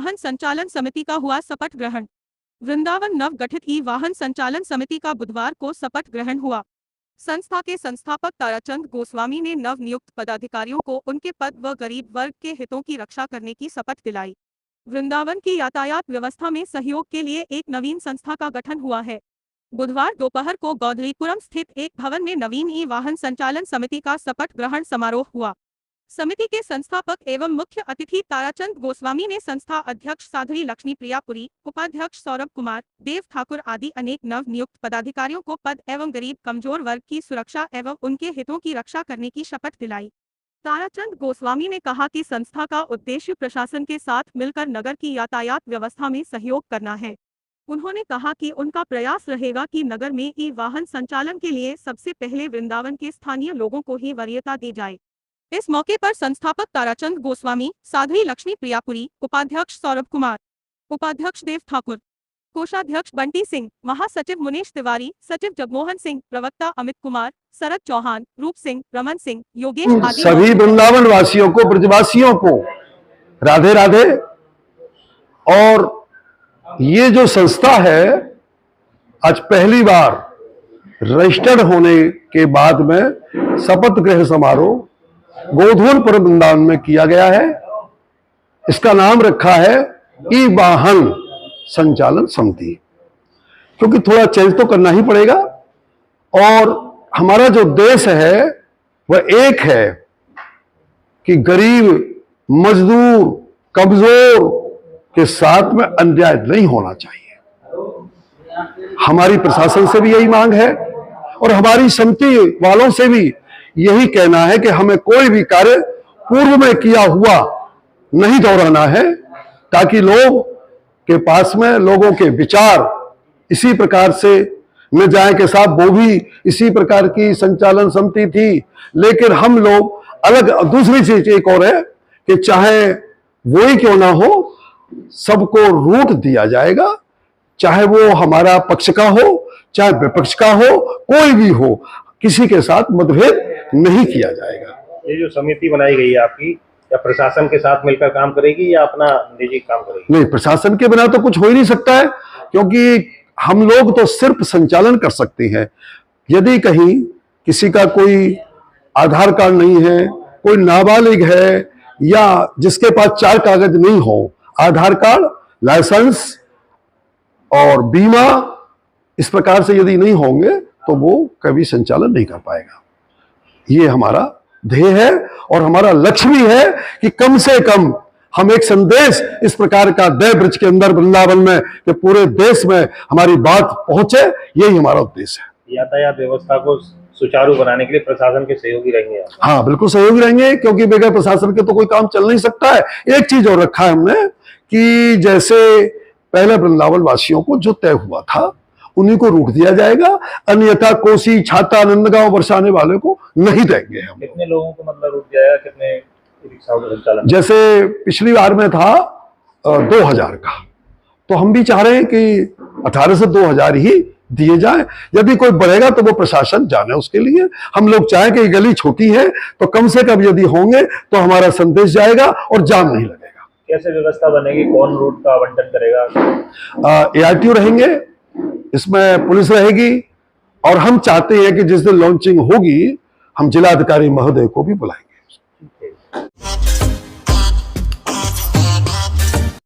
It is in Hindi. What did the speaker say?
वाहन संचालन समिति का हुआ शपथ ग्रहण। वृंदावन नव गठित ई वाहन संचालन समिति का बुधवार को शपथ ग्रहण हुआ। संस्था के संस्थापक ताराचंद गोस्वामी ने नव नियुक्त पदाधिकारियों को उनके पद व गरीब वर्ग के हितों की रक्षा करने की शपथ दिलाई। वृंदावन की यातायात व्यवस्था में सहयोग के लिए एक नवीन संस्था का गठन हुआ है। बुधवार दोपहर को गौदलीपुरम स्थित एक भवन में नवीन ई वाहन संचालन समिति का शपथ ग्रहण समारोह हुआ। समिति के संस्थापक एवं मुख्य अतिथि ताराचंद गोस्वामी ने संस्था अध्यक्ष साध्वी लक्ष्मी प्रियापुरी, उपाध्यक्ष सौरभ कुमार, देव ठाकुर आदि अनेक नव नियुक्त पदाधिकारियों को पद एवं गरीब कमजोर वर्ग की सुरक्षा एवं उनके हितों की रक्षा करने की शपथ दिलाई। ताराचंद गोस्वामी ने कहा कि संस्था का उद्देश्य प्रशासन के साथ मिलकर नगर की यातायात व्यवस्था में सहयोग करना है। उन्होंने कहा कि उनका प्रयास रहेगा कि नगर में ई वाहन संचालन के लिए सबसे पहले वृंदावन के स्थानीय लोगों को ही वरीयता दी जाए। इस मौके पर संस्थापक ताराचंद गोस्वामी, साध्वी लक्ष्मी प्रियापुरी, उपाध्यक्ष सौरभ कुमार, उपाध्यक्ष देव ठाकुर, कोषाध्यक्ष बंटी सिंह, महासचिव मुनीश तिवारी, सचिव जगमोहन सिंह, प्रवक्ता अमित कुमार, शरद चौहान, रूप सिंह, रमन सिंह, योगेश आदि सभी वृंदावन वासियों को, ब्रजवासियों को राधे राधे। और ये जो संस्था है आज पहली बार रजिस्टर्ड होने के बाद में शपथ ग्रहण समारोह गोधूलपुरम वृंदावन में किया गया है। इसका नाम रखा है ई वाहन संचालन समिति, क्योंकि थोड़ा चेंज तो करना ही पड़ेगा। और हमारा जो देश है वह एक है कि गरीब, मजदूर, कमजोर के साथ में अन्याय नहीं होना चाहिए। हमारी प्रशासन से भी यही मांग है और हमारी समिति वालों से भी यही कहना है कि हमें कोई भी कार्य पूर्व में किया हुआ नहीं दोहराना है, ताकि लोग के पास में लोगों के विचार इसी प्रकार से न जाए के साथ वो भी इसी प्रकार की संचालन समिति थी, लेकिन हम लोग अलग। दूसरी चीज एक और है कि चाहे वो ही क्यों ना हो, सबको रूट दिया जाएगा, चाहे वो हमारा पक्ष का हो चाहे विपक्ष का हो, कोई भी हो, किसी के साथ मतभेद नहीं किया जाएगा। ये जो समिति बनाई गई है आपकी, या प्रशासन के साथ मिलकर काम करेगी या अपना निजी काम करेगी? नहीं, प्रशासन के बिना तो कुछ हो ही नहीं सकता है, क्योंकि हम लोग तो सिर्फ संचालन कर सकते हैं। यदि कहीं किसी का कोई आधार कार्ड नहीं है, कोई नाबालिग है या जिसके पास 4 कागज नहीं हो, आधार कार्ड, लाइसेंस और बीमा, इस प्रकार से यदि नहीं होंगे तो वो कभी संचालन नहीं कर पाएगा। ये हमारा ध्येय है और हमारा लक्ष्य भी है कि कम से कम हम एक संदेश इस प्रकार का देव ब्रज के अंदर वृंदावन में कि पूरे देश में हमारी बात पहुंचे, यही हमारा उद्देश्य है। यातायात व्यवस्था को सुचारू बनाने के लिए प्रशासन के सहयोगी रहेंगे? हाँ, बिल्कुल सहयोगी रहेंगे, क्योंकि बगैर प्रशासन के तो कोई काम चल नहीं सकता है। एक चीज और रखा है हमने कि जैसे पहले वृंदावन वासियों को जो तय हुआ था उन्हीं को रूट दिया जाएगा, अन्यथा कोसी, छाता, नंदगांव बरसाने वाले को नहीं देंगे हम। कितने लोगों को मतलब रूट दिया जाएगा, कितने रिक्शाओं का संचालन? जैसे पिछली बार में था 2000 का, तो हम भी चाह रहे हैं कि 18 से 2000 ही दिए जाए। यदि कोई बढ़ेगा तो वो प्रशासन जाने, उसके लिए हम लोग चाहें कि गली छोटी है तो कम से कम यदि होंगे तो हमारा संदेश जाएगा और जाम नहीं लगेगा। कैसे व्यवस्था बनेगी, कौन रूट का आवंटन करेगा? ARTO रहेंगे, इसमें पुलिस रहेगी, और हम चाहते हैं कि जिस दिन लॉन्चिंग होगी हम जिलाधिकारी महोदय को भी बुलाएंगे।